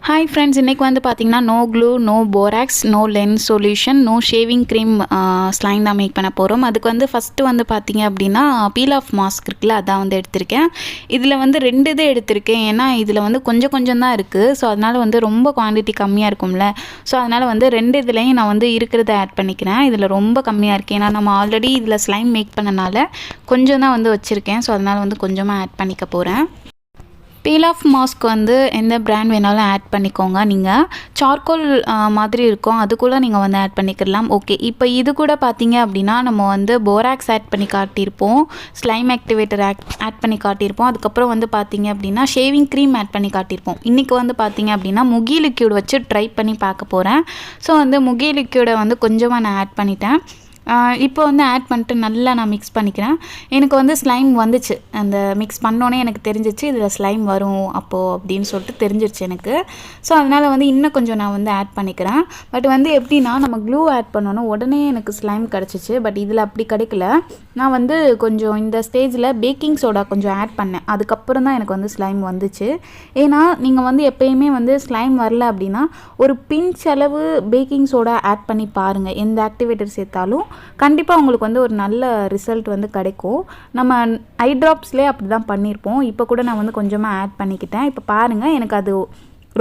Hi friends, இன்றைக்கி வந்து பார்த்திங்கன்னா no glue, no borax, no lens solution, no shaving cream slime தான் make பண்ண போகிறோம். அதுக்கு வந்து ஃபஸ்ட்டு வந்து பார்த்திங்க அப்படின்னா பீல் ஆஃப் மாஸ்க் இருக்குல்ல, அதான் வந்து எடுத்திருக்கேன். இதில் வந்து 2 இது எடுத்திருக்கேன். ஏன்னா இதில் வந்து கொஞ்சம் தான் இருக்குது. ஸோ அதனால் வந்து ரொம்ப குவான்டிட்டி கம்மியாக இருக்கும்ல. ஸோ அதனால் வந்து 2 இதுலேயும் நான் வந்து இருக்கிறத ஆட் பண்ணிக்கிறேன். இதில் ரொம்ப கம்மியாக இருக்குது. ஏன்னா நம்ம ஆல்ரெடி இதில் ஸ்லைம் மேக் பண்ணனால கொஞ்சம் தான் வந்து வச்சுருக்கேன். ஸோ அதனால் வந்து கொஞ்சமாக ஆட் பண்ணிக்க போகிறேன். பீல் ஆஃப் மாஸ்க் வந்து எந்த பிராண்ட் வேணாலும் ஆட் பண்ணிக்கோங்க. நீங்கள் சார்கோல் மாதிரி இருக்கும், அதுக்குள்ளே நீங்கள் வந்து ஆட் பண்ணிக்கலாம். ஓகே, இப்போ இது கூட பார்த்தீங்க அப்படின்னா நம்ம வந்து போராக்ஸ் ஆட் பண்ணி காட்டியிருப்போம், ஸ்லைம் ஆக்டிவேட்டர் ஆட் பண்ணி காட்டியிருப்போம். அதுக்கப்புறம் வந்து பார்த்தீங்க அப்படின்னா ஷேவிங் க்ரீம் ஆட் பண்ணி காட்டியிருப்போம். இன்றைக்கி வந்து பார்த்தீங்க அப்படின்னா முகி லிக்யூட் வச்சு ட்ரை பண்ணி பார்க்க போகிறேன். ஸோ வந்து முகி லிக்யூடை வந்து கொஞ்சமாக நான் ஆட் பண்ணிட்டேன். இப்போ வந்து ஆட் பண்ணிட்டு நல்லா நான் மிக்ஸ் பண்ணிக்கிறேன். எனக்கு வந்து ஸ்லைம் வந்துச்சு. அந்த மிக்ஸ் பண்ணோன்னே எனக்கு தெரிஞ்சிச்சு இதில் ஸ்லைம் வரும் அப்போது அப்படின்னு சொல்லிட்டு தெரிஞ்சிருச்சு எனக்கு. ஸோ அதனால் வந்து இன்னும் கொஞ்சம் நான் வந்து ஆட் பண்ணிக்கிறேன். பட் வந்து எப்படின்னா நம்ம க்ளூ ஆட் பண்ணோன்னா உடனே எனக்கு ஸ்லைம் கிடச்சிச்சு. பட் இதில் அப்படி கிடைக்கல. நான் வந்து கொஞ்சம் இந்த ஸ்டேஜில் பேக்கிங் சோடா கொஞ்சம் ஆட் பண்ணேன். அதுக்கப்புறம் தான் எனக்கு வந்து ஸ்லைம் வந்துச்சு. ஏன்னா நீங்கள் வந்து எப்போயுமே வந்து ஸ்லைம் வரல அப்படின்னா ஒரு பிஞ்ச் அளவு பேக்கிங் சோடா ஆட் பண்ணி பாருங்கள். எந்த ஆக்டிவேட்டர் சேர்த்தாலும் கண்டிப்பாக உங்களுக்கு வந்து ஒரு நல்ல ரிசல்ட் வந்து கிடைக்கும். நம்ம ஐட்ராப்ஸ்லேயே அப்படி தான் பண்ணியிருப்போம். இப்போ கூட நான் வந்து கொஞ்சமாக ஆட் பண்ணிக்கிட்டேன். இப்போ பாருங்கள், எனக்கு அது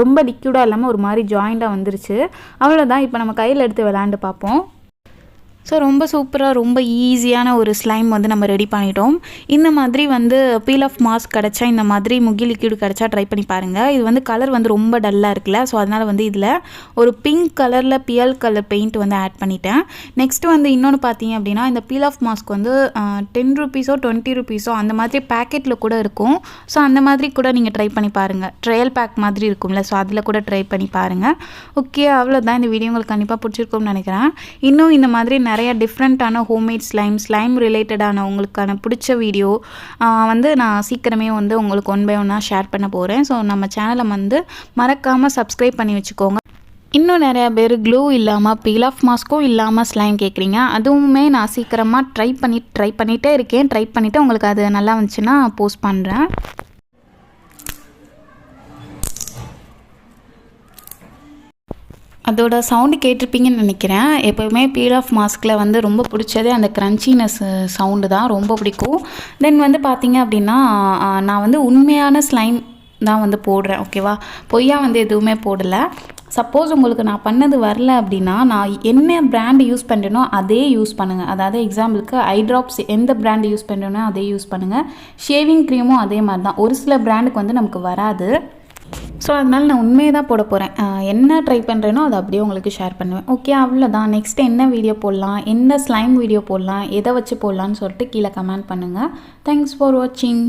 ரொம்ப லிக்யூடாக இல்லாமல் ஒரு மாதிரி ஜாயிண்டாக வந்துருச்சு. அவ்வளோதான். இப்போ நம்ம கையில் எடுத்து விளாண்டு பார்ப்போம். ஸோ ரொம்ப சூப்பராக, ரொம்ப ஈஸியான ஒரு ஸ்லைம் வந்து நம்ம ரெடி பண்ணிட்டோம். இந்த மாதிரி வந்து பீல் ஆஃப் மாஸ்க் கிடச்சா, இந்த மாதிரி முகி லிக்யூடு கிடச்சா ட்ரை பண்ணி பாருங்கள். இது வந்து கலர் வந்து ரொம்ப டல்லாக இருக்குல்ல. ஸோ அதனால் வந்து இதில் ஒரு பிங்க் கலரில் பியல் கலர் பெயிண்ட் வந்து ஆட் பண்ணிட்டேன். நெக்ஸ்ட்டு வந்து இன்னொன்று பார்த்தீங்க அப்படின்னா இந்த பீல் ஆஃப் மாஸ்க் வந்து 10 ருபீஸோ 20 ருபீஸோ அந்த மாதிரி பேக்கெட்டில் கூட இருக்கும். ஸோ அந்த மாதிரி கூட நீங்கள் ட்ரை பண்ணி பாருங்கள். ட்ரையல் பேக் மாதிரி இருக்கும்ல, ஸோ அதில் கூட ட்ரை பண்ணி பாருங்கள். ஓகே, அவ்வளோதான். இந்த வீடியோ உங்களுக்கு கண்டிப்பாக பிடிச்சிருக்கும்னு நினைக்கிறேன். இன்னும் இந்த மாதிரி நிறைய டிஃப்ரெண்ட்டான ஹோம்மேட் ஸ்லைம் ரிலேட்டடான உங்களுக்கான பிடிச்ச வீடியோ வந்து நான் சீக்கிரமே வந்து உங்களுக்கு 1 by 1 ஷேர் பண்ண போகிறேன். ஸோ நம்ம சேனலை வந்து மறக்காமல் சப்ஸ்கிரைப் பண்ணி வச்சுக்கோங்க. இன்னும் நிறையா பேர் க்ளூ இல்லாமல் பீல் ஆஃப் மாஸ்க்கும் இல்லாமல் ஸ்லைம் கேட்குறீங்க. அதுவுமே நான் சீக்கிரமாக ட்ரை பண்ணிகிட்டே இருக்கேன். ட்ரை பண்ணிவிட்டு உங்களுக்கு அது நல்லா வந்துச்சுன்னா போஸ்ட் பண்ணுறேன். அதோட சவுண்டு கேட்டிருப்பீங்கன்னு நினைக்கிறேன். எப்போவுமே பீல் ஆஃப் மாஸ்கில் வந்து ரொம்ப பிடிச்சதே அந்த க்ரன்ச்சினஸ் சவுண்டு தான், ரொம்ப பிடிக்கும். தென் வந்து பார்த்திங்க அப்படின்னா நான் வந்து உண்மையான ஸ்லைம் தான் வந்து போடுறேன். ஓகேவா, பொய்யா வந்து எதுவுமே போடலை. சப்போஸ் உங்களுக்கு நான் பண்ணது வரல அப்படின்னா நான் என்ன பிராண்டு யூஸ் பண்ணுறேனோ அதே யூஸ் பண்ணுங்கள். அதாவது எக்ஸாம்பிளுக்கு ஐட்ராப்ஸ் எந்த பிராண்டு யூஸ் பண்ணுறேனோ அதே யூஸ் பண்ணுங்கள். ஷேவிங் க்ரீமும் அதே மாதிரி தான். ஒரு சில பிராண்டுக்கு வந்து நமக்கு வராது. ஸோ அதனால் நான் உண்மையை தான் போட போகிறேன். என்ன ட்ரை பண்ணுறேனோ அதை அப்படியே உங்களுக்கு ஷேர் பண்ணுவேன். ஓகே, அவ்வளோதான். நெக்ஸ்ட்டு என்ன வீடியோ போடலாம், என்ன ஸ்லைம் வீடியோ போடலாம், எதை வச்சு போடலான்னு சொல்லிட்டு கீழே கமெண்ட் பண்ணுங்கள். தேங்க்ஸ் ஃபார் வாட்சிங்.